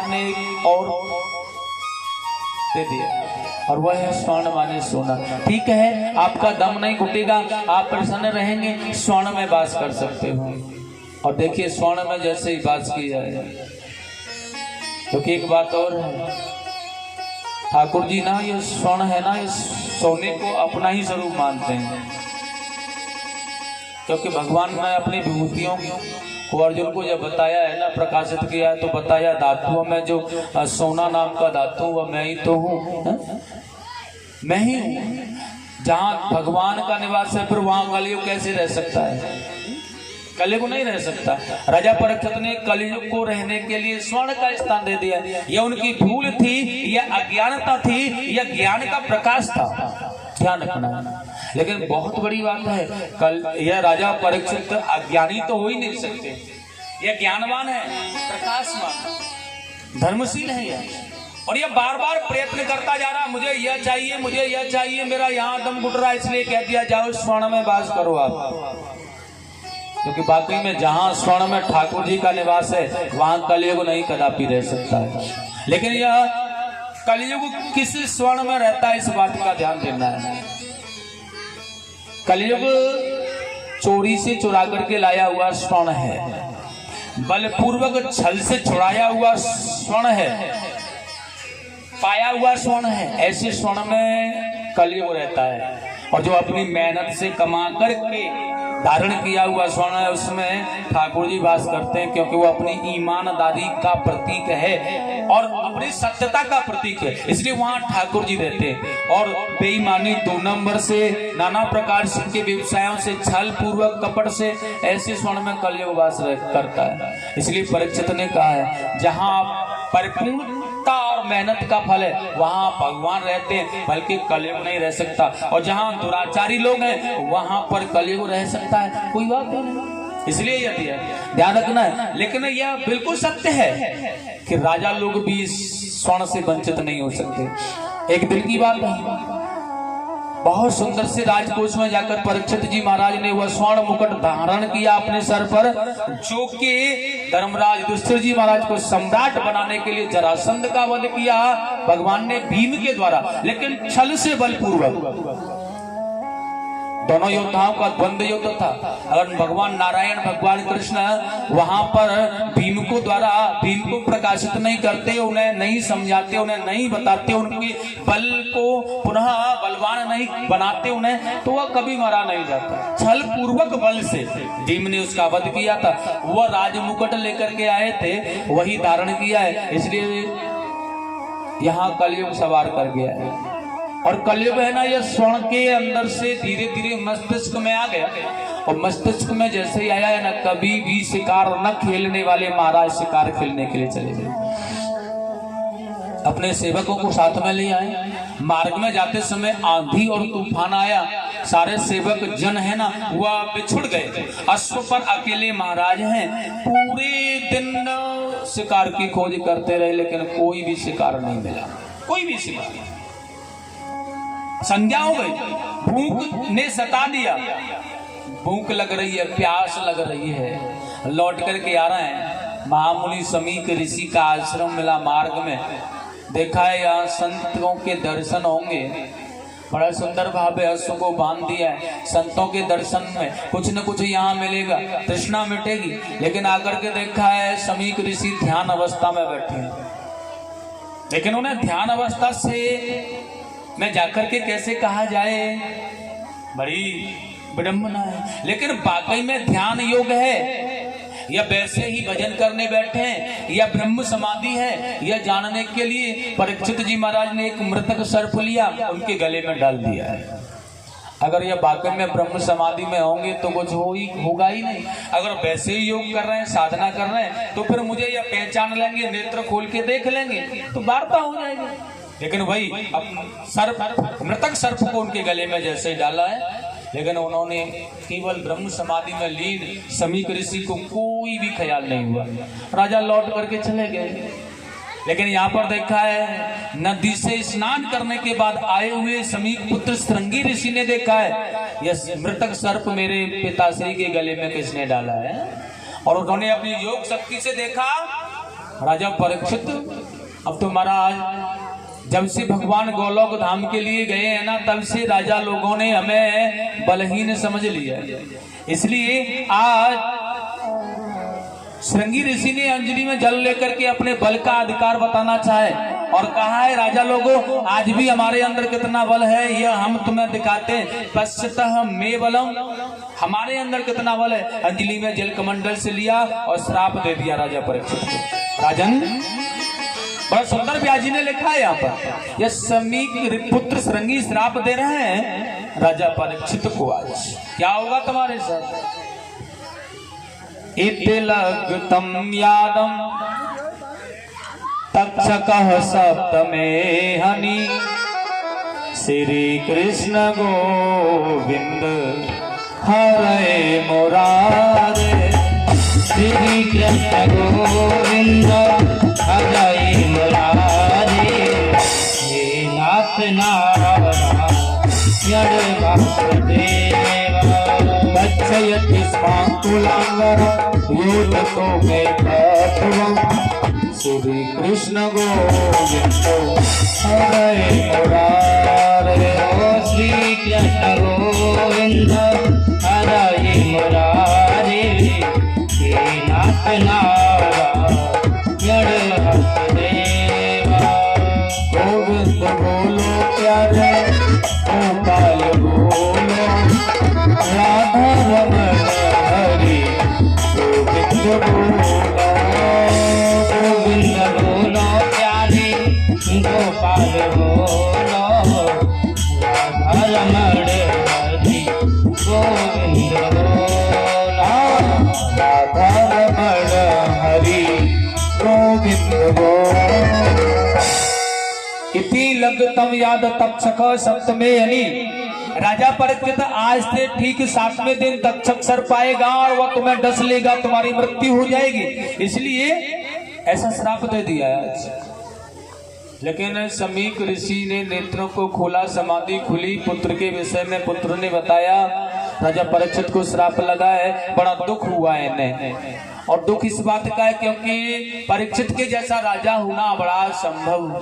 ने एक और दे दिया और वह है स्वर्ण माने सोना। ठीक है, आपका दम नहीं घुटेगा, आप प्रसन्न रहेंगे, स्वर्ण में वास कर सकते हो। और देखिए स्वर्ण में जैसे ही वास किया है, क्योंकि एक बात और है, ठाकुर जी ना ये स्वर्ण है ना, इस सोने को अपना ही स्वरूप मानते हैं। क्योंकि भगवान ने अपनी विभूतियों को अर्जुन को जब बताया है ना, प्रकाशित किया है, तो बताया धातुओं में जो सोना नाम का धातु वह मैं ही तो हूँ, मैं ही हूँ। जहाँ भगवान का निवास है फिर वहाँ कलयुग कैसे रह सकता है? कलयुग नहीं रह सकता। राजा परीक्षित ने कलयुग को रहने के लिए स्वर्ण का स्थान दे दिया। यह उनकी भूल थी, यह अज्ञानता थी, यह ज्ञान का प्रकाश था, ध्यान रखना। लेकिन बहुत बड़ी बात है, कल यह राजा परीक्षित अज्ञानी तो हो ही नहीं सकते, यह ज्ञानवान है, प्रकाशवान, धर्मशील है यह। और यह बार बार प्रयत्न करता जा रहा, मुझे यह चाहिए, मुझे यह चाहिए, मेरा यहाँ दम घुट रहा है, इसलिए कह दिया जाओ स्वर्ण में वास करो आप। क्योंकि वाकई में जहाँ स्वर्ण में ठाकुर जी का निवास है वहाँ कलयुग नहीं कदापि रह सकता है। लेकिन यह कलयुग किस स्वर्ण में रहता है, इस बात का ध्यान देना है। कलयुग चोरी से चुरा करके लाया हुआ स्वर्ण है, बलपूर्वक छल से छुड़ाया हुआ स्वर्ण है, पाया हुआ स्वर्ण है। ऐसे स्वर्ण में कलयुग रहता है। और जो अपनी मेहनत से कमा करके धारण किया हुआ स्वर्ण है उसमें ठाकुर जी वास करते हैं, क्योंकि वो अपनी ईमानदारी का प्रतीक है और अपनी सत्यता का प्रतीक है, इसलिए वहां ठाकुर जी रहते हैं। और बेईमानी, 2 नंबर से, नाना प्रकार के व्यवसायों से, छल पूर्वक, कपट से, ऐसे स्वर्ण में कलयुग वास करता है। इसलिए परीक्षित ने कहा है जहां परिपूर्णता और मेहनत का फल है वहां भगवान रहते हैं, बल्कि कलयुग नहीं रह सकता। और जहां दुराचारी लोग हैं वहां पर कलयुग रह सकता है, कोई बात नहीं। इसलिए यदि है ध्यान रखना है। लेकिन यह बिल्कुल सत्य है कि राजा लोग भी स्वर्ण से वंचित नहीं हो सकते। एक दिल की बात है, बहुत सुंदर से राजकोष में जाकर परीक्षित जी महाराज ने वह स्वर्ण मुकुट धारण किया अपने सर पर, जो कि धर्मराज युधिष्ठिर जी महाराज को सम्राट बनाने के लिए जरासंध का वध किया भगवान ने भीम के द्वारा, लेकिन छल से बलपूर्वक। दोनों योद्धाओं का द्वंद्व युद्ध था। अगर भगवान नारायण, भगवान कृष्ण वहां पर भीम को प्रकाशित नहीं करते, उन्हें नहीं समझाते, उन्हें नहीं बताते, उनके बल को पुनः बलवान नहीं बनाते उन्हें, तो वह कभी मारा नहीं जाता। छल पूर्वक बल से भीम ने उसका वध किया था। वह राजमुकुट लेकर के आए थे, वही धारण किया है, इसलिए यहाँ कलयुग सवार कर गया है। और कलयुग है ना, यह स्वर्ण के अंदर से धीरे धीरे मस्तिष्क में आ गया। और मस्तिष्क में जैसे ही आया है ना, कभी भी शिकार न खेलने वाले महाराज शिकार खेलने के लिए चले गए। अपने सेवकों को साथ में ले आए। मार्ग में जाते समय आंधी और तूफान आया, सारे सेवक जन है ना वह बिछुड़ गए। अश्व पर अकेले महाराज हैं। पूरे दिन शिकार की खोज करते रहे, लेकिन कोई भी शिकार नहीं मिला, कोई भी शिकार नहीं। संध्या हो गई, भूख ने सता दिया, भूख लग रही है, प्यास लग रही है। लौट करके आ रहे हैं, महामुनि समीक ऋषि का आश्रम मिला। मार्ग में देखा है यहाँ संतों के दर्शन होंगे, बड़ा सुंदर भाव है, अश्व को बांध दिया है। संतों के दर्शन में कुछ न कुछ यहाँ मिलेगा, तृष्णा मिटेगी। लेकिन आकर के देखा है समीक ऋषि ध्यान अवस्था में बैठे हैं, लेकिन उन्हें ध्यान अवस्था से मैं जाकर के कैसे कहा जाए, बड़ी विडंबना है। लेकिन वाकई में ध्यान योग है या वैसे ही भजन करने बैठे हैं या ब्रह्म समाधि है, यह जानने के लिए परीक्षित जी महाराज ने एक मृतक सर्प लिया, उनके गले में डाल दिया है। अगर यह वाकई में ब्रह्म समाधि में होंगे तो कुछ होगा ही नहीं। अगर वैसे ही योग कर रहे हैं, साधना कर रहे हैं, तो फिर मुझे यह पहचान लेंगे, नेत्र खोल के देख लेंगे तो वार्ता हो जाएगी। लेकिन भाई अब मृतक सर्प को उनके गले में जैसे डाला है, लेकिन उन्होंने केवल ब्रह्म समाधि में लीन समीक ऋषि को कोई भी ख्याल नहीं हुआ। राजा लौट करके चले गए। लेकिन यहाँ पर देखा है नदी से स्नान करने के बाद आए हुए समीक पुत्र श्रृंगी ऋषि ने देखा है यह मृतक सर्प मेरे पिताश्री के गले में किसने डाला है। और उन्होंने अपनी योग शक्ति से देखा राजा परीक्षित, अब तो महाराज जब से भगवान गोलोक धाम के लिए गए हैं ना, तब से राजा लोगों ने हमें बलहीन समझ लिया। इसलिए आज श्रृंगी ऋषि ने अंजलि में जल लेकर के अपने बल का अधिकार बताना चाहे और कहा है, राजा लोगों आज भी हमारे अंदर कितना बल है यह हम तुम्हें दिखाते हैं। पश्चितः में बलम, हमारे अंदर कितना बल है। अंजलि में जल कमंडल से लिया और श्राप दे दिया राजा परीक्षित को। राजन, बड़ा सुंदर व्यास जी ने लिखा है यहाँ पर, यह समीक पुत्र श्रृंगी श्राप दे रहे हैं राजा परीक्षित को। आज क्या होगा तुम्हारे साथ? इतिलग्तम यादम तक्षकः सप्तमे हनि, श्री कृष्ण गोविंद हरे मुरारे, श्री कृष्ण गोविंद हरे मुरारे, हे नाथ नारायण वासुदेव, गच्छयति स्वांकुलांगर योततो मे तत्वं, श्री कृष्ण गोविंद हरे मुरारे, श्री कृष्ण गोविंद हरे मुरारे, हे नाथ नारायण वासुदेव। गोविंद बोलो प्यारे गोपाल बोलो, राधा रमण हरि गोविंद बोलो, गोविंद बोलो प्यारे गोपाल बोलो, राधा रमण हरि गोविंद बोलो, राधा रमण हरि गोविंद बोलो। इति लग्तम याद तक्षक सप्तमे हनि, राजा परीक्षित आज से ठीक 7वें दिन तक्षक सर पाएगा और वह तुम्हें डस लेगा, तुम्हारी मृत्यु हो जाएगी, इसलिए ऐसा श्राप दे दिया आज। लेकिन समीक ऋषि ने नेत्रों को खोला, समाधि खुली, पुत्र के विषय में पुत्र ने बताया। राजा परीक्षित को श्राप लगा है, बड़ा दुख हुआ है इन्हें, और दुख इस बात का है क्योंकि परीक्षित के जैसा राजा होना बड़ा संभव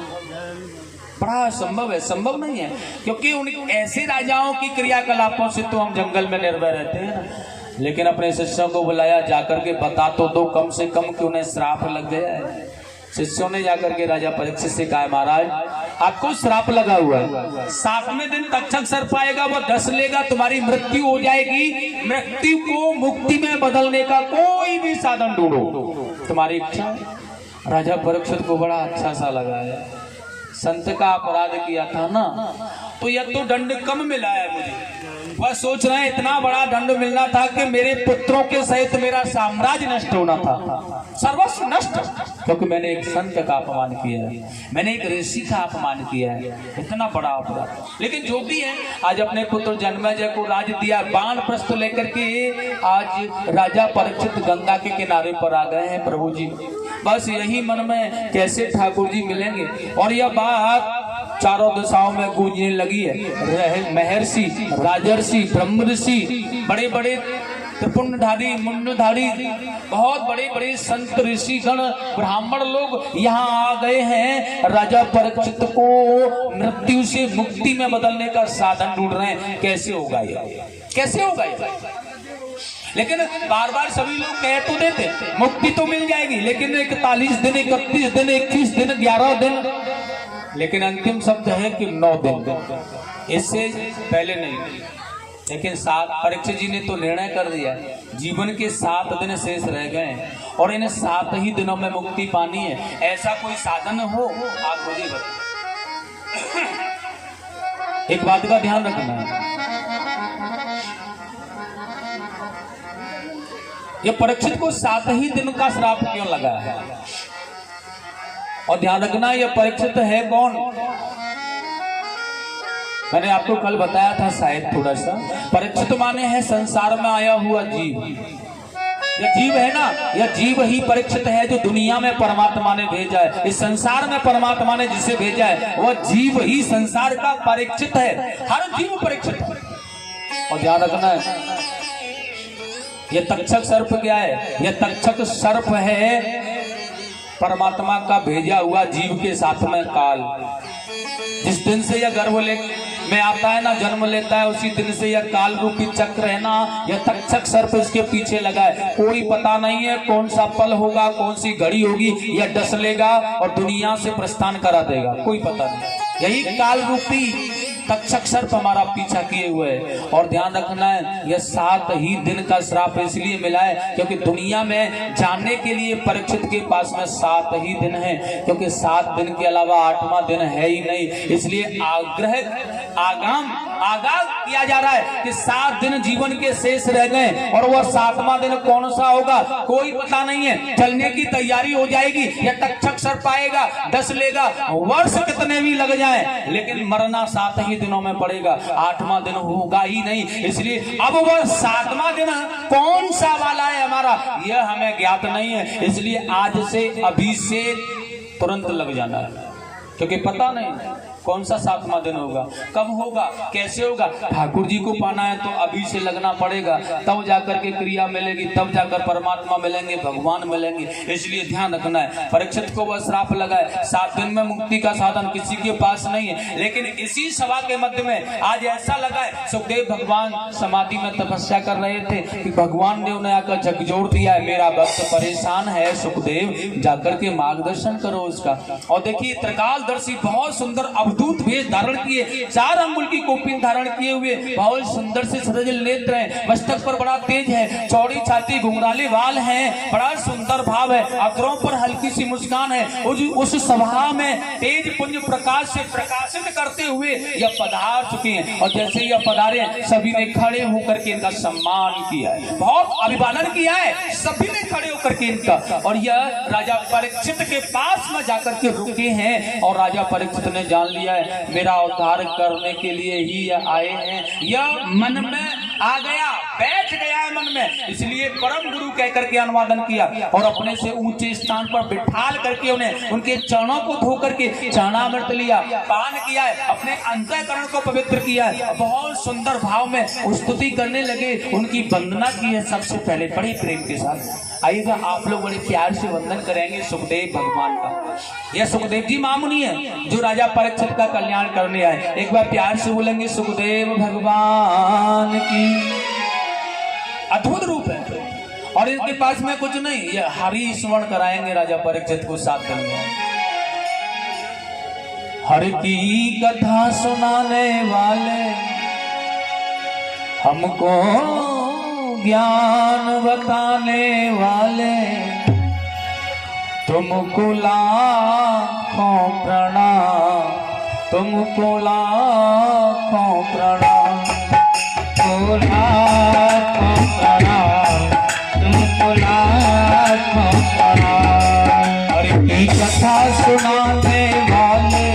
है, संभव नहीं है, क्योंकि उन ऐसे राजाओं की क्रियाकलापों से तो हम जंगल में निर्भय रहते हैं। लेकिन अपने शिष्यों को बुलाया, जाकर के बता तो दो कम से कम कि उन्हें श्राप लग गया है। शिष्यों ने जाकर के राजा परीक्षित से कहा, महाराज आपको श्राप लगा हुआ है, 7वें दिन तक्षक सर पाएगा, वो डस लेगा, तुम्हारी मृत्यु हो जाएगी। मृत्यु को मुक्ति में बदलने का कोई भी साधन ढूंढो, तुम्हारी इच्छा। राजा परीक्षित को बड़ा अच्छा सा लगा है, संत का अपराध किया था ना, तो यह तो दंड कम मिला है मुझे। वह सोच रहे हैं इतना बड़ा दंड मिलना था कि मेरे पुत्रों के सहित मेरा साम्राज्य नष्ट होना था, सर्वस्व नष्ट, क्योंकि मैंने एक संत का अपमान किया है, मैंने एक ऋषि का अपमान किया है, इतना बड़ा अपराध। लेकिन जो भी है, आज अपने पुत्र जन्मेजय को राज दिया, बाण प्रस्थ लेकर के आज राजा परीक्षित गंगा के किनारे पर आ गए हैं। प्रभु जी बस यही मन में कैसे ठाकुर जी मिलेंगे, और यह बात चारों दिशाओं में गूंजने लगी है। महर्षि, राजर्षि, ब्रह्म ऋषि, बड़े बड़े त्रिपुंडधारी, मुंडधारी, बहुत बड़े बड़े संत ऋषि गण, ब्राह्मण लोग यहाँ आ गए हैं, राजा परीक्षित को मृत्यु से मुक्ति में बदलने का साधन ढूंढ रहे हैं। कैसे होगा ये, कैसे होगा ये? लेकिन बार बार सभी लोग कह तो देते मुक्ति तो मिल जाएगी, लेकिन 41 दिन, 31 दिन, 21 दिन, 11 दिन, लेकिन अंतिम शब्द है कि 9 दिन, इससे पहले नहीं। लेकिन 7 परीक्षित जी ने तो निर्णय कर दिया, जीवन के 7 दिन शेष रह गए और इन्हें 7 ही दिनों में मुक्ति पानी है। ऐसा कोई साधन हो आप मुझे बताइए। एक बात का ध्यान रखना है, ये परीक्षित को 7 ही दिन का श्राप क्यों लगा है? और ध्यान रखना, ये परीक्षित है कौन? मैंने आपको कल बताया था शायद थोड़ा सा। परीक्षित माने है संसार में आया हुआ जीव। यह जीव है ना, यह जीव ही परीक्षित है जो दुनिया में परमात्मा ने भेजा है। इस संसार में परमात्मा ने जिसे भेजा है वह जीव ही संसार का परीक्षित है। हर जीव परीक्षित है। और ध्यान रखना है, यह तक्षक सर्प क्या है? यह तक्षक सर्प है परमात्मा का भेजा हुआ जीव के साथ में काल। जिस दिन से यह गर्भ में आता है ना, जन्म लेता है, उसी दिन से यह काल रूपी चक्र है ना, यह तक्षक सर्प इसके पीछे लगा है। कोई पता नहीं है कौन सा पल होगा, कौन सी घड़ी होगी, यह डस लेगा और दुनिया से प्रस्थान करा देगा, कोई पता नहीं। यही काल रूपी तक्षक सर्प हमारा पीछा किए हुए है। और ध्यान रखना है, यह 7 ही दिन का श्राप इसलिए मिला है क्योंकि दुनिया में जाने के लिए परीक्षित के पास में 7 ही दिन है, क्योंकि 7 दिन के अलावा 8वां दिन है ही नहीं। इसलिए आगाह किया जा रहा है कि 7 दिन जीवन के शेष रह गए और वह 7वां दिन कौन सा होगा कोई पता नहीं है। चलने की तैयारी हो जाएगी, यह तक्षक सर्प आएगा, डस लेगा, वर्ष कितने भी लग जाए, लेकिन मरना 7 ही दिनों में पड़ेगा, 8वां दिन होगा ही नहीं। इसलिए अब वह 7वां दिन कौन सा वाला है हमारा, यह हमें ज्ञात नहीं है। इसलिए आज से, अभी से तुरंत लग जाना है, क्योंकि पता नहीं कौन सा 7वां दिन होगा, कब होगा, कैसे होगा। ठाकुर जी को पाना है तो अभी से लगना पड़ेगा, तब जाकर के क्रिया मिलेगी, तब जाकर परमात्मा मिलेंगे, भगवान मिलेंगे। इसलिए ध्यान रखना है। परीक्षित को वह श्राप लगा है, 7 दिन में मुक्ति का साधन किसी के पास नहीं है। लेकिन इसी सभा के मध्य में आज ऐसा लगा है, सुखदेव भगवान समाधि में तपस्या कर रहे थे कि भगवान ने उन्हें आकर झकझोर दिया है, मेरा भक्त परेशान है सुखदेव, जाकर के मार्गदर्शन करो उसका। और देखिए त्रिकालदर्शी बहुत सुंदर अवधूत वेश धारण किए, 4 अंगुल की कोपिन धारण किए हुए, बहुत सुंदर से सजल नेत्र हैं, मस्तक पर बड़ा तेज है, चौड़ी छाती, घुंघराले बाल हैं, बड़ा सुंदर भाव है, अधरों पर हल्की सी मुस्कान है। उस सभा में तेज पुंज प्रकाश से प्रकाशित करते हुए यह पधार चुके हैं। और जैसे यह पधारे, सभी ने खड़े होकर के इनका सम्मान किया है, बहुत अभिवादन किया है सभी ने खड़े होकर के इनका। और यह राजा परीक्षित के पास में जाकर के रुके हैं और राजा परीक्षित ने जान लिया है मेरा उद्धार करने के लिए ही यह आए हैं। यह मन में आ गया, बैठ गया है मन में, इसलिए परम गुरु कह करके अनुवादन किया और अपने से ऊंचे स्थान पर बिठाल करके उन्हें उनके चरणों को धो करके चरणामृत लिया, पान किया है, अपने अंतःकरण को पवित्र किया है। बहुत सुंदर भाव में स्तुति करने लगे, उनकी वंदना की है सबसे पहले बड़े प्रेम के साथ। आइएगा आप लोग बड़े प्यार से वंदन करेंगे सुखदेव भगवान का। यह सुखदेव जी मामुनि है जो राजा परीक्षित का कल्याण करने आए। एक बार प्यार से बोलेंगे सुखदेव भगवान की। अद्भुत रूप है और इनके पास में कुछ नहीं, ये हरि स्मरण कराएंगे राजा परीक्षित को 7 दिन में। हरि की कथा सुनाने वाले, हमको ज्ञान बताने वाले, तुमको लाखों प्रणाम, तुमको लाखों प्रणाम, तुमको लाखों प्रणाम, तुमको लाखों प्रणाम। हरि की कथा सुनाने वाले,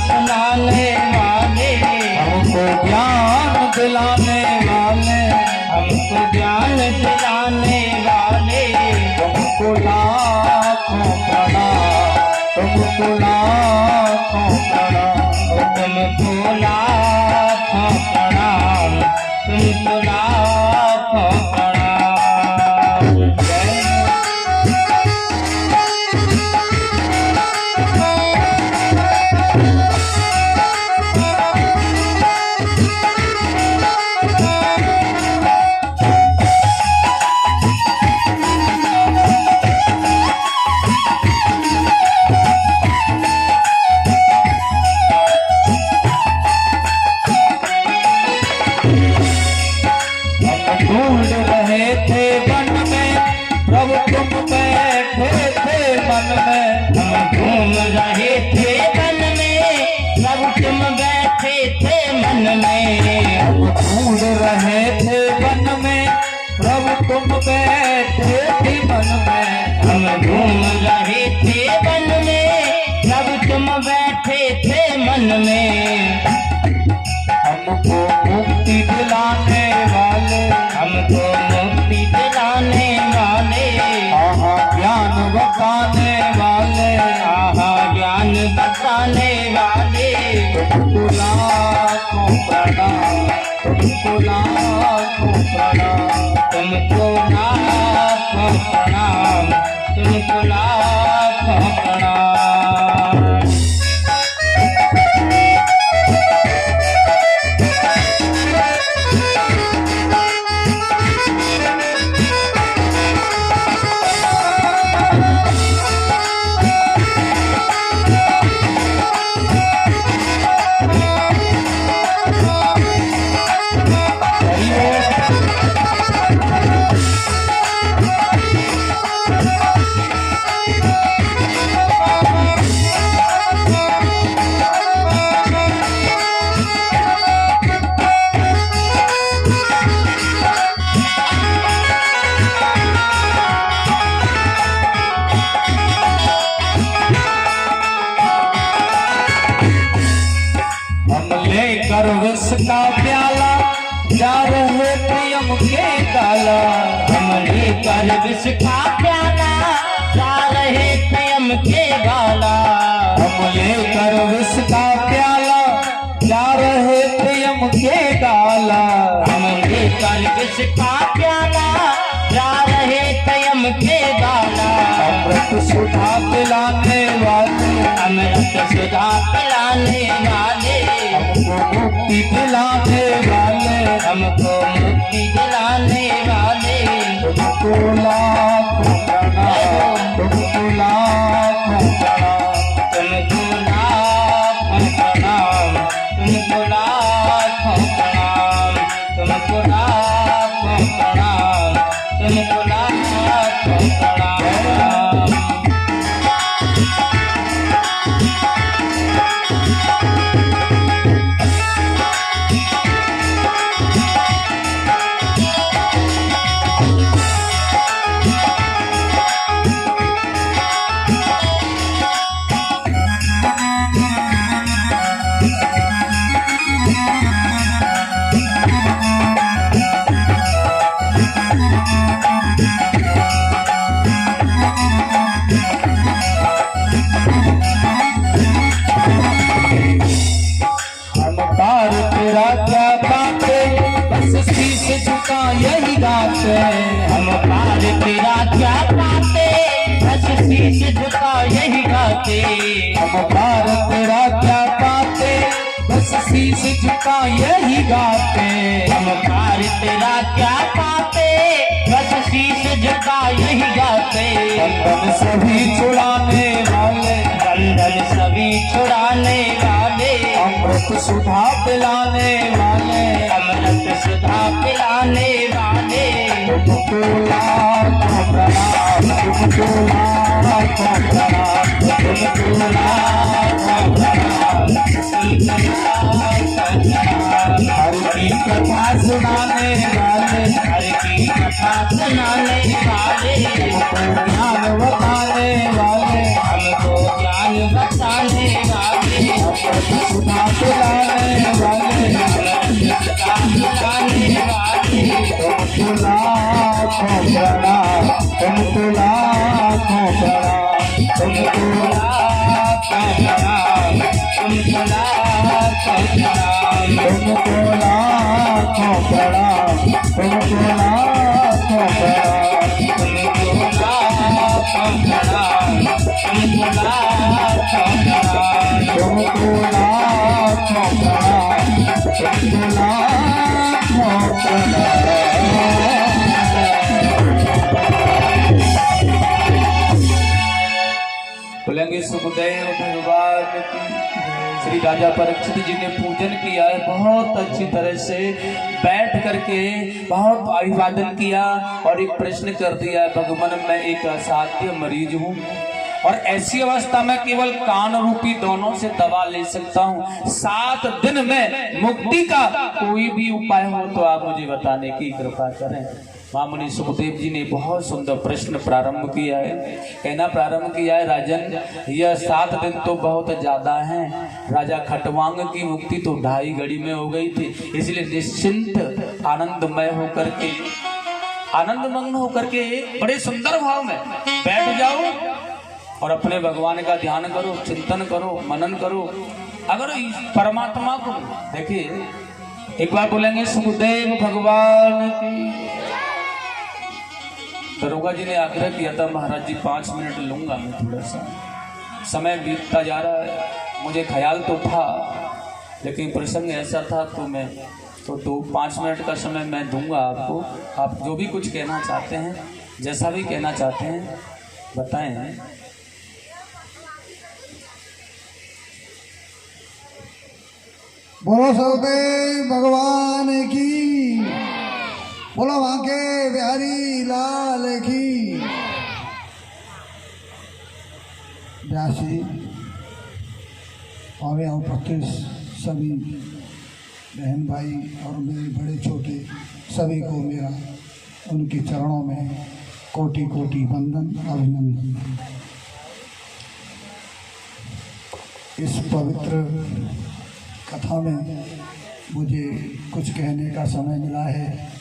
सुनाने वाले, हमको ज्ञान दिलाने वाले, हमको ज्ञान दिलाने वाले, तुमको लाखों प्रणाम, तुमको लाखों प्रणाम, तुमको लाखों प्रणाम, तुमको लाखों प्रणाम। लाखों प्रणाम। लेकर विष का प्याला जा रहे प्रियम के गाला। हम लेकर विष का प्याला जा रहे प्रियम के गाला। हम लेकर विष का प्याला जा रहे प्रियम के गाला। हम लेकर विष का प्याला जा रहे प्रियम के गाला। अमृत सुधा पिलाने वाले, अमृत सुधा पिलाने वाले, हमको मुक्ति दिलाने वाले, हमको मुक्ति दिलाने वाले। तुमको लाखों प्रणाम, तुमको लाखों प्रणाम, तुमको लाखों प्रणाम, तुमको लाखों प्रणाम, तुमको लाखों प्रणाम, तुमको लाखों प्रणाम। तेरा क्या बातें बस शीश झुका यही गाते। हम पार तेरा क्या पाते बस शीश झुका यही गाते। हम पार तेरा क्या पाते बस शीश झुका यही गाते। हम पार तेरा क्या पाते बस शीश झुका यही गाते। बंधन सभी छुड़ाने वाले, बंधन सभी छुड़ाने वाले, अमृत सुधा पिलाने वाले, अमृत सुधा पिलाने वाले। तुमको लाखों प्रणाम, तुमको लाखों प्रणाम, तुमको लाखों प्रणाम। हर की कथा सुनाने वाले, हर की कथा सुनाने वाले, ज्ञान बताने वाले, हमको ज्ञान बताने वाले, सुधा पिलाने वाले, सुधा पिलाने वाले। तुमको लाखों प्रणाम, तुमको लाखों प्रणाम, तुमको लाखों प्रणाम, तुमको लाखों प्रणाम, तुमको लाखों प्रणाम, तुमको लाखों प्रणाम, तुमको लाखों प्रणाम, तुमको लाखों प्रणाम। तुमको लाखों प्रणाम, तुमको लाखों प्रणाम। बोलेंगे सुखदेव भगवान की। श्री राजा परीक्षित जी ने पूजन किया है बहुत अच्छी तरह से, बैठ करके बहुत अभिवादन किया और एक प्रश्न कर दिया, भगवान मैं एक असाध्य मरीज हूँ और ऐसी अवस्था में केवल कान रूपी दोनों से दवा ले सकता हूँ। 7 दिन में मुक्ति का कोई भी उपाय हो तो आप मुझे बताने की कृपा करें। महामुनि सुखदेव जी ने बहुत सुंदर प्रश्न प्रारंभ किया है, कहना प्रारंभ किया है, राजन यह 7 दिन तो बहुत ज्यादा हैं। राजा खटवांग की मुक्ति तो 2.5 घड़ी में हो गई थी, इसलिए निश्चिंत आनंदमय होकर के, आनंदमग्न होकर के बड़े सुंदर भाव में बैठ जाओ और अपने भगवान का ध्यान करो, चिंतन करो, मनन करो। अगर परमात्मा को देखिए, एक बार बोलेंगे सुखदेव भगवान की। दरोगा जी ने आग्रह किया था, महाराज जी 5 मिनट लूँगा मैं, थोड़ा सा समय बीतता जा रहा है। मुझे ख्याल तो था, लेकिन प्रसंग ऐसा था तो मैं तो 5 मिनट का समय मैं दूंगा आपको। आप जो भी कुछ कहना चाहते हैं, जैसा भी कहना चाहते हैं बताएं। बोलो सौदेव भगवान की, बोलो बांके बिहारी लाल की। व्यासी और यहाँ उपस्थित सभी बहन भाई और मेरे बड़े छोटे सभी को मेरा उनके चरणों में कोटि कोटि वंदन अभिनंदन। इस पवित्र कथा में मुझे कुछ कहने का समय मिला है।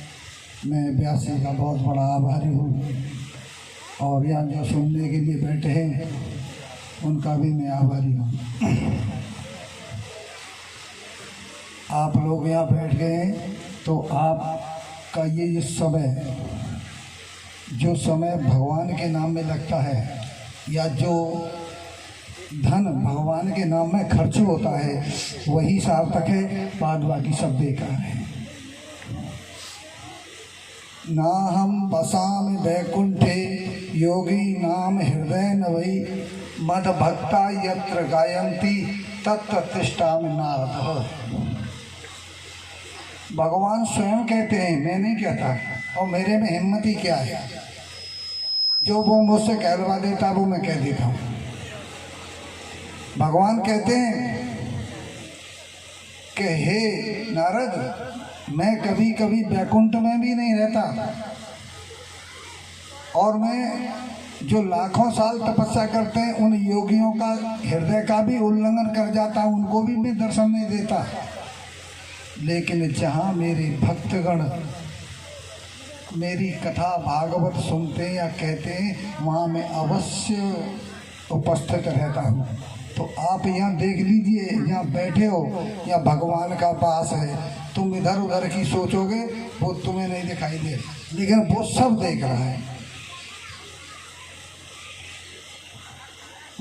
मैं व्यासी का बहुत बड़ा आभारी हूँ और यहाँ जो सुनने के लिए बैठे हैं उनका भी मैं आभारी हूँ। आप लोग यहाँ बैठ गए हैं तो आपका ये समय, जो समय भगवान के नाम में लगता है या जो धन भगवान के नाम में खर्च होता है वही सार्थक है, बाद बाकी सब बेकार है। ना हम बसाम वैकुंठे योगी नाम हृदय न वही मद भक्ता यत्र गायंती तत्र तिष्ठामि नारद। भगवान स्वयं कहते हैं, मैं नहीं कहता, और मेरे में हिम्मत ही क्या है। जो वो मुझसे कहलवा देता वो मैं कह देता हूँ। भगवान कहते हैं कि हे नारद, मैं कभी कभी वैकुंठ में भी नहीं रहता और मैं जो लाखों साल तपस्या करते हैं उन योगियों का हृदय का भी उल्लंघन कर जाता हूँ, उनको भी मैं दर्शन नहीं देता। लेकिन जहाँ मेरे भक्तगण मेरी कथा भागवत सुनते हैं या कहते हैं वहाँ मैं अवश्य उपस्थित रहता हूँ। तो आप यहाँ देख लीजिए, यहाँ बैठे हो, यहाँ भगवान का वास है। तुम इधर उधर की सोचोगे वो तुम्हें नहीं दिखाई दे, लेकिन वो सब देख रहा है।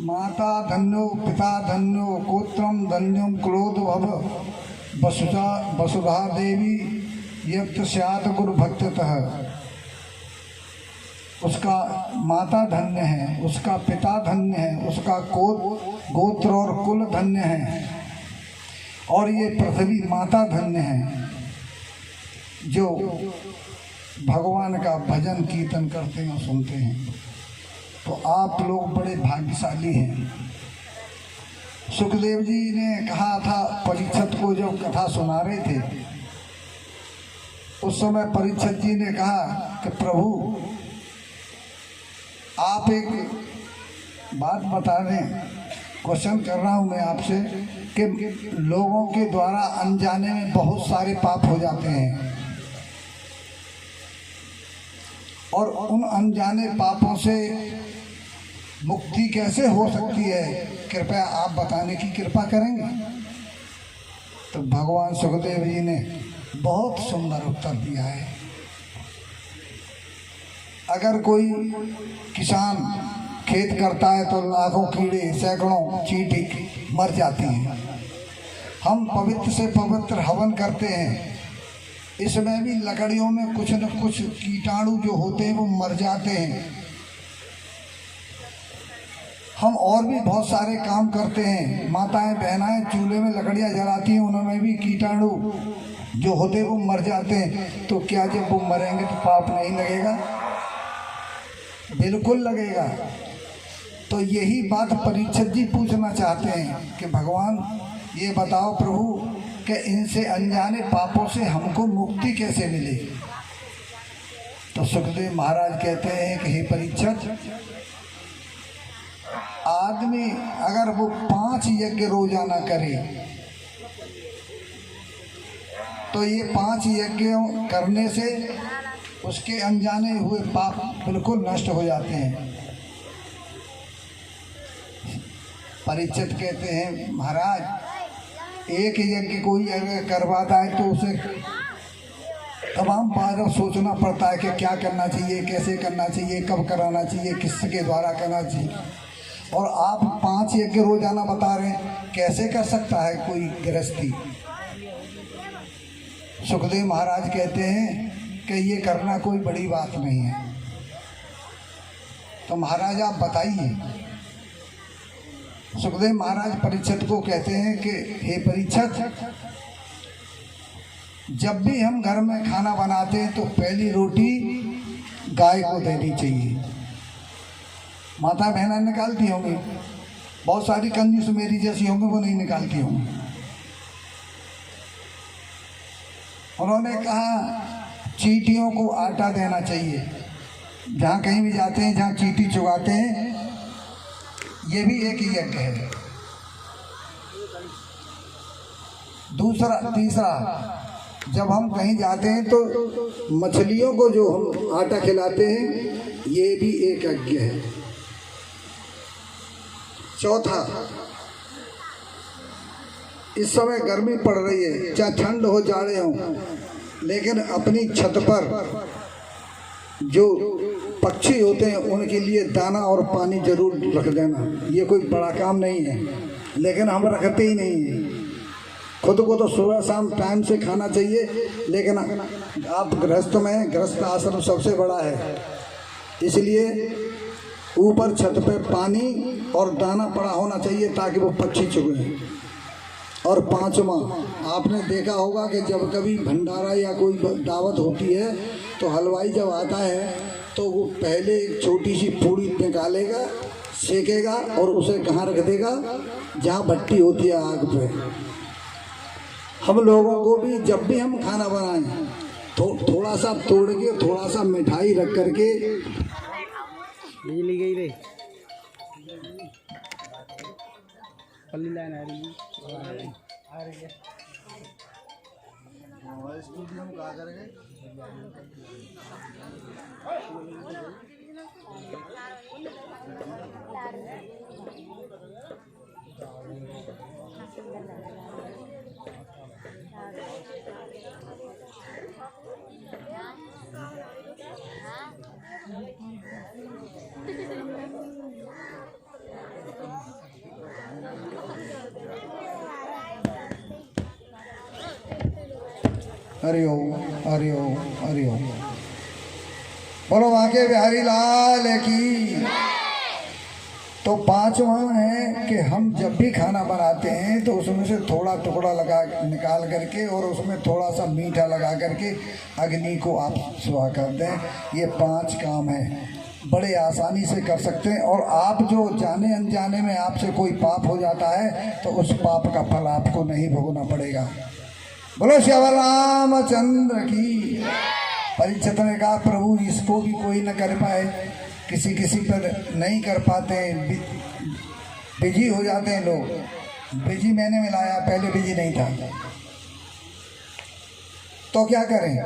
माता धन्यो पिता धन्यो गोत्रम धन्यम क्रोधभव वसुधा देवी यत् स्यात् गुरु भक्ततः। उसका माता धन्य है, उसका पिता धन्य है, उसका गोत्र और कुल धन्य है, और ये पृथ्वी माता धन्य है जो भगवान का भजन कीर्तन करते हैं और सुनते हैं। तो आप लोग बड़े भाग्यशाली हैं। सुखदेव जी ने कहा था परीक्षित को, जब कथा सुना रहे थे उस समय परीक्षित जी ने कहा कि प्रभु आप एक बात बता दें, क्वेश्चन कर रहा हूँ मैं आपसे कि लोगों के द्वारा अनजाने में बहुत सारे पाप हो जाते हैं और उन अनजाने पापों से मुक्ति कैसे हो सकती है, कृपया आप बताने की कृपा करेंगे। तो भगवान सुखदेव जी ने बहुत सुंदर उत्तर दिया है। अगर कोई किसान खेत करता है तो लाखों कीड़े सैकड़ों चींटी मर जाती हैं। हम पवित्र से पवित्र हवन करते हैं, इसमें भी लकड़ियों में कुछ न कुछ कीटाणु जो होते हैं वो मर जाते हैं। हम और भी बहुत सारे काम करते हैं, माताएं बहनाएं चूल्हे में लकड़ियां जलाती हैं, उनमें भी कीटाणु जो होते हैं वो मर जाते हैं। तो क्या जब वो मरेंगे तो पाप नहीं लगेगा? बिल्कुल लगेगा। तो यही बात परीक्षित जी पूछना चाहते हैं कि भगवान ये बताओ प्रभु कि इनसे अनजाने पापों से हमको मुक्ति कैसे मिले। तो सुखदेव महाराज कहते हैं कि हे परीक्षित, आदमी अगर वो 5 यज्ञ रोजाना करे तो ये 5 यज्ञों करने से उसके अनजाने हुए पाप बिल्कुल नष्ट हो जाते हैं। परीक्षित कहते हैं महाराज, एक यज्ञ कोई अगर करवाता है तो उसे तमाम बार सोचना पड़ता है कि क्या करना चाहिए, कैसे करना चाहिए, कब कराना चाहिए, किसके द्वारा करना चाहिए। और आप 5 यज्ञ रोजाना बता रहे हैं, कैसे कर सकता है कोई गृहस्थी। सुखदेव महाराज कहते हैं कि ये करना कोई बड़ी बात नहीं है। तो महाराज आप बताइए। सुखदेव महाराज परीक्षित को कहते हैं कि हे परीक्षित, जब भी हम घर में खाना बनाते हैं तो पहली रोटी गाय को देनी चाहिए। माता बहना निकालती होंगी, बहुत सारी कंजूस मेरी जैसी होंगी वो नहीं निकालती होंगी। उन्होंने कहा चींटियों को आटा देना चाहिए। जहाँ कहीं भी जाते हैं जहाँ चींटी चुगाते हैं, ये भी एक यज्ञ है। तीसरा, जब हम कहीं जाते हैं तो मछलियों को जो हम आटा खिलाते हैं, ये भी एक यज्ञ है। चौथा, इस समय गर्मी पड़ रही है, चाहे ठंड हो जाड़े हो, लेकिन अपनी छत पर जो पक्षी होते हैं उनके लिए दाना और पानी जरूर रख देना। ये कोई बड़ा काम नहीं है, लेकिन हम रखते ही नहीं हैं। खुद को तो सुबह शाम टाइम से खाना चाहिए, लेकिन आप गृहस्थ में, गृहस्थ आश्रम सबसे बड़ा है, इसलिए ऊपर छत पे पानी और दाना पड़ा होना चाहिए ताकि वो पक्षी चुगें। और 5वां, आपने देखा होगा कि जब कभी भंडारा या कोई दावत होती है तो हलवाई जब आता है तो वो पहले एक छोटी सी पूड़ी निकालेगा, सेकेगा और उसे कहाँ रख देगा, जहाँ भट्टी होती है आग पे। हम लोगों को भी जब भी हम खाना बनाएं थोड़ा सा तोड़ के, थोड़ा सा मिठाई रख करके, बिजली गई रे, पल्ली लाइन आ रही है। स्टूडियो में कहा करेंगे। हरि ओम, हरि ओम, हरि ओम। बोलो बांके बिहारी लाल की। तो 5वां है कि हम जब भी खाना बनाते हैं तो उसमें से थोड़ा टुकड़ा निकाल करके और उसमें थोड़ा सा मीठा लगा करके अग्नि को आप सुहा कर दें। ये 5 काम हैं, बड़े आसानी से कर सकते हैं। और आप जो जाने अनजाने में आपसे कोई पाप हो जाता है तो उस पाप का फल आपको नहीं भोगना पड़ेगा। बोलो श्याम रामचंद्र की। परीक्षित ने कहा प्रभु इसको भी कोई न कर पाए, किसी पर नहीं कर पाते, बिजी हो जाते हैं लोग। बिजी मैंने मिलाया, पहले बिजी नहीं था, तो क्या करें।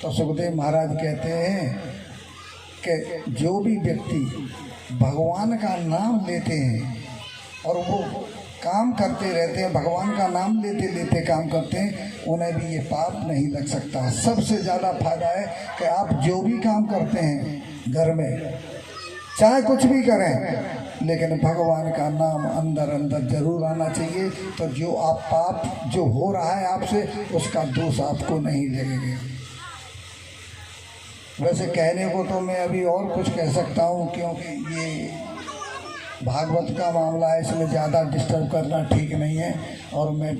तो सुखदेव महाराज कहते हैं कि जो भी व्यक्ति भगवान का नाम लेते हैं और वो काम करते रहते हैं, भगवान का नाम लेते लेते काम करते हैं, उन्हें भी ये पाप नहीं लग सकता। सबसे ज़्यादा फायदा है कि आप जो भी काम करते हैं घर में, चाहे कुछ भी करें, लेकिन भगवान का नाम अंदर अंदर जरूर आना चाहिए। तो जो आप पाप जो हो रहा है आपसे, उसका दोष आपको नहीं लगेगा। वैसे कहने को तो मैं अभी और कुछ कह सकता हूँ, क्योंकि ये भागवत का मामला है, इसमें ज़्यादा डिस्टर्ब करना ठीक नहीं है। और मैं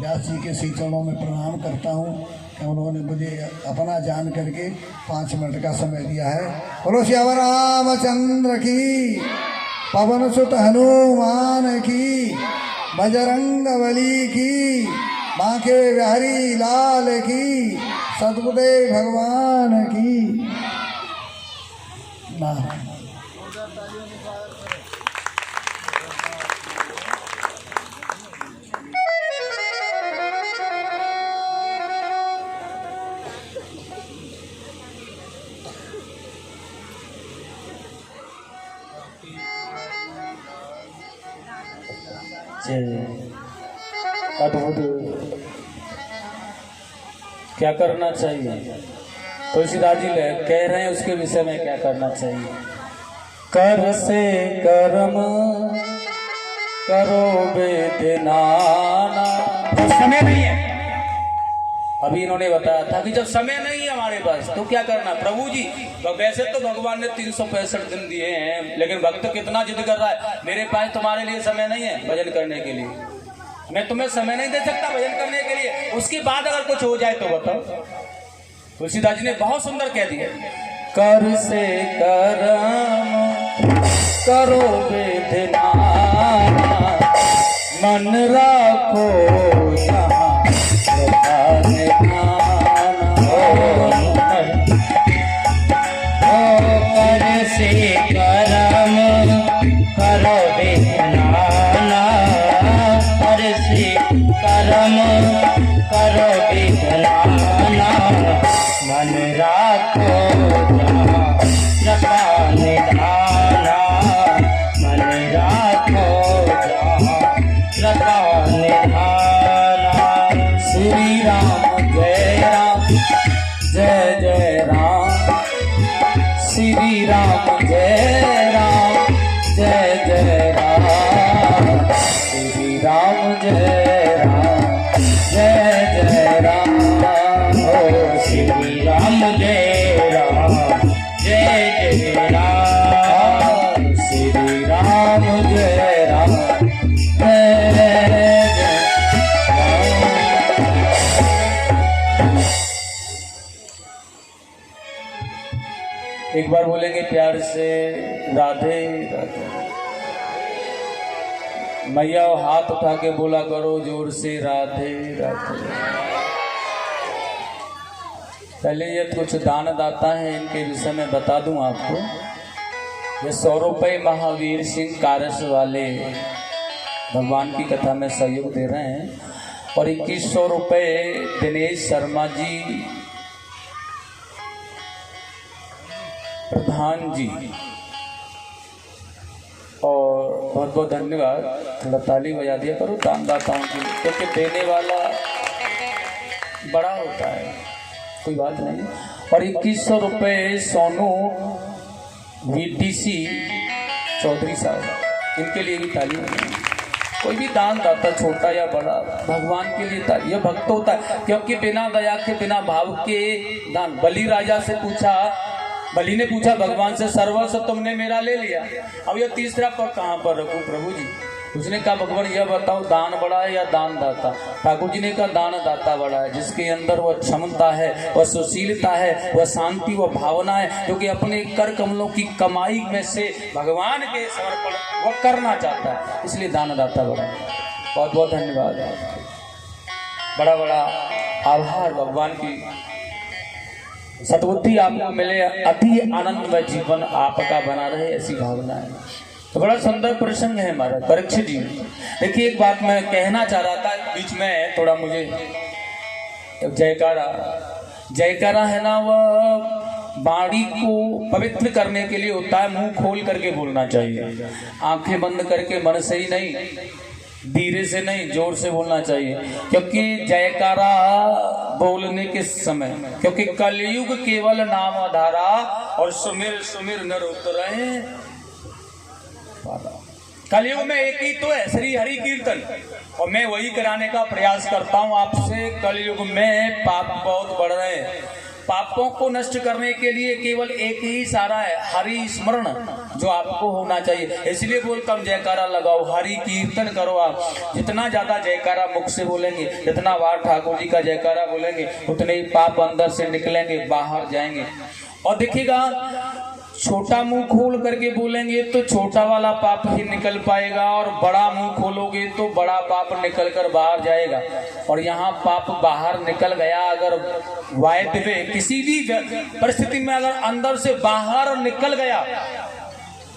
व्यास जी के श्री चरणों में प्रणाम करता हूँ कि उन्होंने मुझे अपना जान करके 5 मिनट का समय दिया है। बोलो श्याम रामचंद्र की, पवन सुत हनुमान की, बजरंग बली की, बांके बिहारी लाल की, सद्गुरुदेव भगवान की। ना अद्भुत क्या करना चाहिए? तुलसीदास जी कह रहे हैं उसके विषय में क्या करना चाहिए। कर से कर्म करो वेदनाना। तो समय नहीं है, अभी इन्होंने बताया था कि जब समय नहीं है हमारे पास तो क्या करना। प्रभु जी वैसे तो भगवान ने 365 दिन दिए हैं, लेकिन भक्त कितना जिद कर रहा है, मेरे पास तुम्हारे लिए समय नहीं है भजन करने के लिए, मैं तुम्हें समय नहीं दे सकता भजन करने के लिए, उसके बाद अगर कुछ हो जाए तो बताओ। तुलसीदास जी ने बहुत सुंदर कह दिया, कर से कर्म करो वेदनाना, मन राखो यहाँ कर से कर्म करो वेदनाना, कर से कर्म करो वेदनाना, मन राखो कृपा निधाना, मन राखो कृपा निधाना। श्री राम जय राम जय जय राम, श्री राम जय राम जय जय राम, श्री राम जय राम जय जय राम, ओ श्री राम जय राम जय जय राम, श्री राम जय राम जय जय राम। एक बार बोलेंगे प्यार से, राधे राधे। मैया हाथ उठा के बोला करो जोर से, राधे राधे। पहले ये कुछ दान दाता हैं, इनके विषय में बता दूं आपको। ये 100 रुपये महावीर सिंह कारस वाले भगवान की कथा में सहयोग दे रहे हैं, और 2100 रुपये दिनेश शर्मा जी प्रधान जी, और बहुत बहुत धन्यवाद। थोड़ा ताली बजा दिया करो दानदाताओं की, क्योंकि देने वाला बड़ा होता है, कोई बात नहीं। और 2100 रुपये सोनू VDC चौधरी साहब, इनके लिए भी ताली बजाएं। कोई भी दान दाता छोटा या बड़ा भगवान के लिए ताली, यह भक्त होता है, क्योंकि बिना दया के बिना भाव के दान। बलि राजा से पूछा, बलि ने पूछा भगवान से, सर्वस्व तुमने मेरा ले लिया, अब यह तीसरा पग कहाँ पर रखूं प्रभु जी। उसने कहा भगवान यह बताओ दान बड़ा है या दान दाता। ठाकुर जी ने कहा दान दाता बड़ा है, जिसके अंदर वह क्षमता है, वह सुशीलता है, वह शांति, वह भावना है, क्योंकि अपने कर कमलों की कमाई में से भगवान के समर्पण वह करना चाहता है, इसलिए दान दाता बड़ा है। बहुत बहुत धन्यवाद, बड़ा बड़ा आभार। भगवान की सद्बुद्धि आपको मिले, अति आनंदमय जीवन आपका बना रहे, ऐसी भावना है। तो बड़ा सुंदर प्रसंग है हमारा परीक्षित जी। देखिए एक बात मैं कहना चाह रहा था, बीच में थोड़ा मुझे जयकारा है ना, वह वाणी को पवित्र करने के लिए होता है, मुंह खोल करके बोलना चाहिए, आंखें बंद करके मन से ही नहीं, धीरे से नहीं, जोर से बोलना चाहिए। क्योंकि जयकारा बोलने के समय, क्योंकि कलयुग केवल नाम आधारा, और सुमिर सुमिर नर उतरे। कलयुग में एक ही तो है, श्री हरि कीर्तन, और मैं वही कराने का प्रयास करता हूँ आपसे। कलयुग में पाप बहुत बढ़ रहे हैं, पापों को नष्ट करने के लिए केवल एक ही सारा है, हरि स्मरण, जो आपको होना चाहिए। इसलिए बोलता हूँ जयकारा लगाओ, हरि कीर्तन करो। आप जितना ज्यादा जयकारा मुख से बोलेंगे, जितना बार ठाकुर जी का जयकारा बोलेंगे, उतने ही पाप अंदर से निकलेंगे, बाहर जाएंगे। और देखिएगा, छोटा मुंह खोल करके बोलेंगे तो छोटा वाला पाप ही निकल पाएगा, और बड़ा मुंह खोलोगे तो बड़ा पाप निकल कर बाहर जाएगा। और यहाँ पाप बाहर निकल गया, अगर वायद में किसी भी परिस्थिति में अगर अंदर से बाहर निकल गया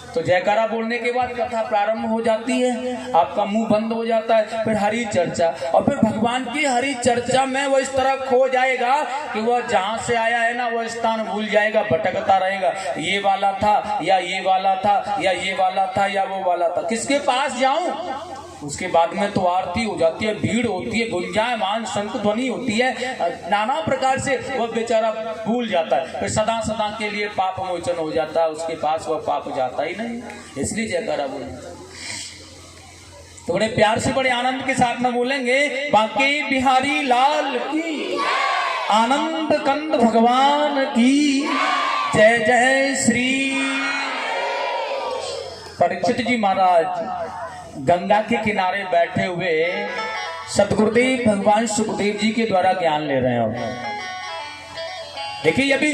तो जयकारा बोलने के बाद कथा प्रारंभ हो जाती है, आपका मुंह बंद हो जाता है, फिर हरि चर्चा, और फिर भगवान की हरि चर्चा में वो इस तरह खो जाएगा कि वह जहां से आया है ना वो स्थान भूल जाएगा, भटकता रहेगा, ये वाला था या ये वाला था या ये वाला था या वो वाला था, किसके पास जाऊं। उसके बाद में तो आरती हो जाती है, भीड़ होती है, गुंजायमान शंख ध्वनि होती है, नाना प्रकार से वह बेचारा भूल जाता है, फिर सदा सदा के लिए पाप मोचन हो जाता है, उसके पास वह पाप जाता ही नहीं, इसलिए जयकारा बोलना। तो बड़े प्यार से बड़े आनंद के साथ में बोलेंगे, बांके बिहारी लाल की, आनंद कंद भगवान की जय जय श्री। परीक्षित जी महाराज गंगा के किनारे बैठे हुए सतगुरुदेव भगवान सुखदेव जी के द्वारा ज्ञान ले रहे हैं। देखिए, अभी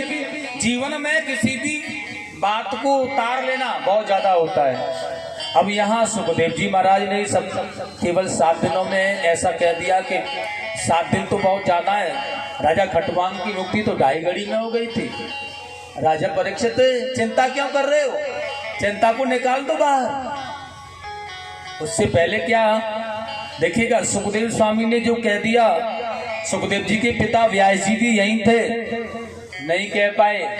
जीवन में किसी भी बात को उतार लेना बहुत ज्यादा होता है। अब यहाँ सुखदेव जी महाराज ने सब केवल 7 दिनों में ऐसा कह दिया कि 7 दिन तो बहुत ज्यादा है। राजा खटवांग की मुक्ति तो 2.5 घड़ी में हो गई थी। राजा परीक्षित, चिंता क्यों कर रहे हो, चिंता को निकाल दो बाहर। उससे पहले क्या देखिएगा, सुखदेव स्वामी ने जो कह दिया, सुखदेव जी के पिता व्यास जी भी यहीं थे, नहीं कह पाए।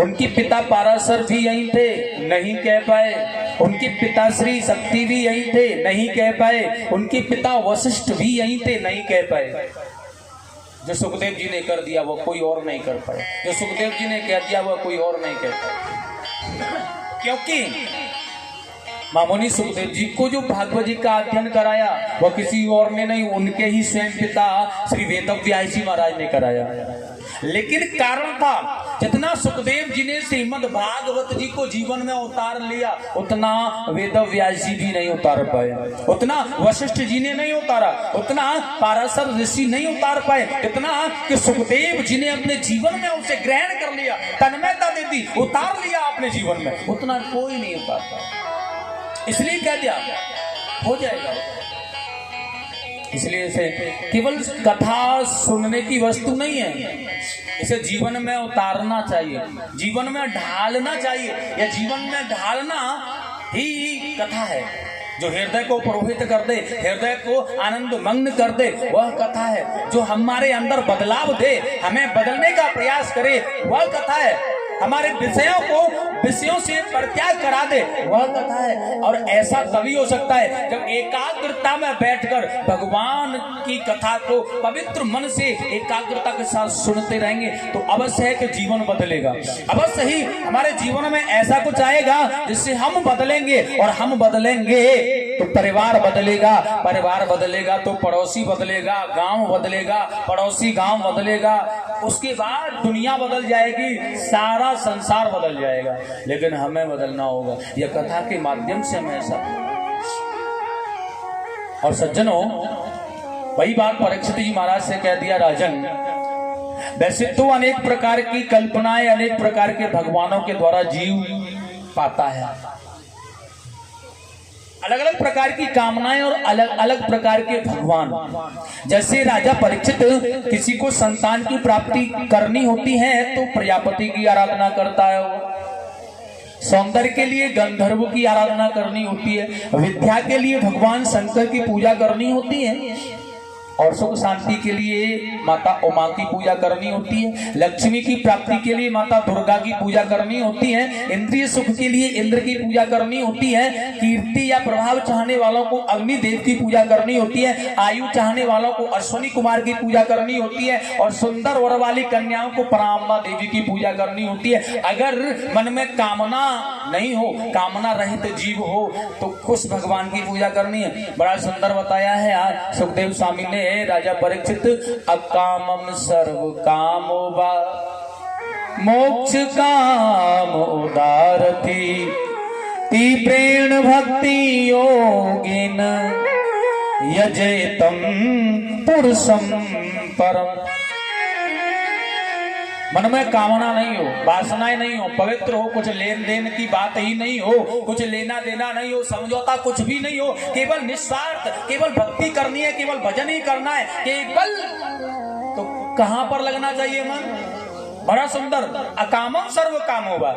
उनके पिता पाराशर भी यहीं थे, नहीं कह पाए। उनके पिता श्री शक्ति भी यहीं थे, नहीं कह पाए। उनके पिता वशिष्ठ भी यहीं थे, नहीं कह पाए। जो सुखदेव जी ने कर दिया वो कोई और नहीं कर पाए, जो सुखदेव जी ने कह दिया वो कोई और नहीं कह पाए। क्योंकि मामूनी सुखदेव जी को जो भागवत जी का अध्ययन कराया वह किसी और ने नहीं, उनके ही स्वयं पिता श्री वेदव्यास जी महाराज ने कराया। लेकिन कारण था, जितना सुखदेव जी ने श्रीमद् भागवत जी को जीवन में उतार लिया, उतना वेदव्यास जी भी नहीं उतार पाए, उतना वशिष्ठ जी ने नहीं उतारा, उतना पाराशर ऋषि नहीं उतार पाए, इतना कि सुखदेव जी ने अपने जीवन में उसे ग्रहण कर लिया, तन्मयता दे दी, उतार लिया अपने जीवन में, उतना कोई नहीं उतार पाया। इसलिए कह दिया हो जाएगा। इसलिए इसे केवल कथा सुनने की वस्तु नहीं है, इसे जीवन में उतारना चाहिए, जीवन में ढालना चाहिए। या जीवन में ढालना ही कथा है। जो हृदय को पुरोहित कर दे, हृदय को आनंद मग्न कर दे, वह कथा है। जो हमारे अंदर बदलाव दे, हमें बदलने का प्रयास करे, वह कथा है। हमारे विषयों से परित्याग करा दे, वह कथा है। और ऐसा तभी हो सकता है जब एकाग्रता में बैठकर भगवान की कथा को पवित्र मन से एकाग्रता के साथ सुनते रहेंगे, तो अवश्य है कि जीवन बदलेगा। अवश्य ही हमारे जीवन में ऐसा कुछ आएगा जिससे हम बदलेंगे, और हम बदलेंगे तो परिवार बदलेगा, परिवार बदलेगा तो पड़ोसी बदलेगा, गांव बदलेगा, पड़ोसी गांव बदलेगा, उसके बाद दुनिया बदल जाएगी, सारा संसार बदल जाएगा। लेकिन हमें बदलना होगा, यह कथा के माध्यम से हमें ऐसा। और सज्जनों, वही बात परीक्षित जी महाराज से कह दिया, राजन वैसे तो अनेक प्रकार की कल्पनाएं, अनेक प्रकार के भगवानों के द्वारा जीव पाता है, अलग अलग प्रकार की कामनाएं और अलग अलग प्रकार के भगवान। जैसे राजा परीक्षित किसी को संतान की प्राप्ति करनी होती है तो प्रजापति की आराधना करता है, वो सौंदर्य के लिए गंधर्व की आराधना करनी होती है, विद्या के लिए भगवान शंकर की पूजा करनी होती है, और सुख शांति के लिए माता उमा की पूजा करनी होती है, लक्ष्मी की प्राप्ति के लिए माता दुर्गा की पूजा करनी होती है, इंद्रिय सुख के लिए इंद्र की पूजा करनी होती है, कीर्ति या प्रभाव चाहने वालों को अग्निदेव की पूजा करनी होती है, आयु चाहने वालों को अश्वनी कुमार की पूजा करनी होती है, और सुंदर वर वाली कन्याओं को पराम्बा देवी की पूजा करनी होती है। अगर मन में कामना नहीं हो, कामना रहित जीव हो, तो कुछ भगवान की पूजा करनी है। बड़ा सुंदर बताया है आज सुखदेव स्वामी ने, राजा परीक्षित, अकामम सर्व कामो वा मोक्ष काम उदारति तीव्रेण भक्ति योगिन यजेतम पुरुषम परम। मन में कामना नहीं हो, वासनाएं नहीं हो, पवित्र हो, कुछ लेन देन की बात ही नहीं हो, कुछ लेना देना नहीं हो, समझौता कुछ भी नहीं हो, केवल निस्वार्थ, केवल भक्ति करनी है, केवल भजन ही करना है, केवल। तो कहां पर लगना चाहिए मन? बड़ा सुंदर, अकामम सर्व काम होगा।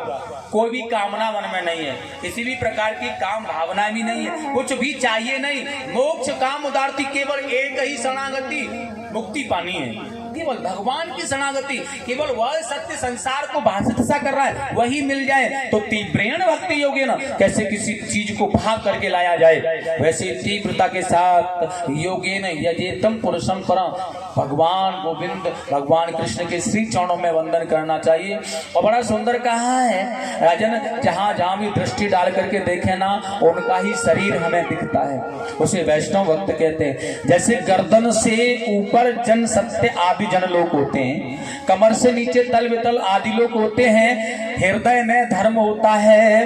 कोई भी कामना मन में नहीं है, किसी भी प्रकार की काम भावना भी नहीं है, कुछ भी चाहिए नहीं। मोक्ष काम उदारती, केवल एक ही शरणागति, मुक्ति पानी है। केवल भगवान की शरणागति, केवल वह सत्य संसार को भाषित सा कर रहा है वही मिल जाए तो तीव्रेण भक्ति योगे न, कैसे किसी चीज को भाग करके लाया जाए, वैसे तीव्रता के साथ योगे न यजेतम पुरुषम परम, भगवान गोविंद भगवान कृष्ण के श्री चरणों में वंदन करना चाहिए। और बड़ा सुंदर कहा है राजन, जहां जहां भी दृष्टि डाल करके देखे ना उनका ही शरीर हमें दिखता है, उसे वैष्णव भक्त कहते हैं। जैसे गर्दन से ऊपर जन सत्य आदि जन लोग होते हैं, कमर से नीचे तल वितल आदि लोग होते हैं, हृदय में धर्म होता है,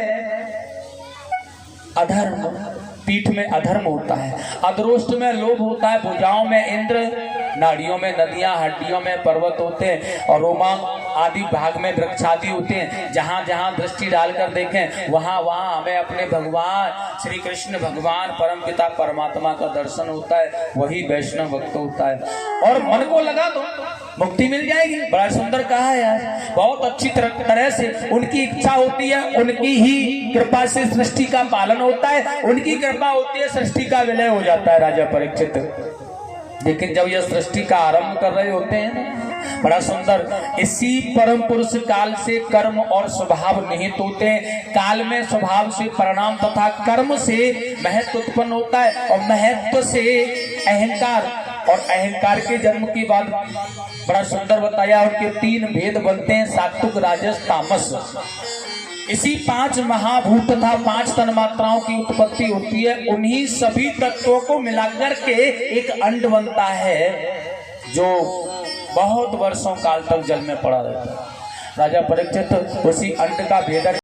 अधर्म पीठ में अधर्म होता है, अधरोष्ट में लोभ होता है, भुजाओं में इंद्र, नाड़ियों में नदियां, हड्डियों में पर्वत होते हैं और रोमांच आदि भाग में वृक्ष आदि होते हैं। जहां जहां दृष्टि डालकर देखें वहां वहां हमें अपने भगवान श्री कृष्ण भगवान परम पिता परमात्मा का दर्शन होता है, वही वैष्णव भक्त होता है। और मन को लगा तो मुक्ति मिल जाएगी। बड़ा सुंदर कहा है यार, बहुत अच्छी तरह से उनकी इच्छा होती है, उनकी ही कृपा से सृष्टि का पालन होता है, उनकी कृपा होती है सृष्टि का विलय हो जाता है राजा परीक्षित। लेकिन जब यह सृष्टि का आरंभ कर रहे होते हैं, बड़ा सुंदर, इसी परम पुरुष काल से कर्म और स्वभाव निहित होते हैं, काल में स्वभाव से परिणाम तथा कर्म से महत्व उत्पन्न होता है और महत्व से अहंकार, और अहंकार के जन्म की बात बड़ा सुंदर बताया, उनके 3 भेद बनते हैं, सात्विक राजस तामस। इसी 5 महाभूत तथा 5 तन्मात्राओं की उत्पत्ति होती है, उन्हीं सभी तत्वों को मिलाकर के एक अंड बनता है जो बहुत वर्षों काल तक जल में पड़ा रहता है। राजा परीक्षित उसी अंड का भेदक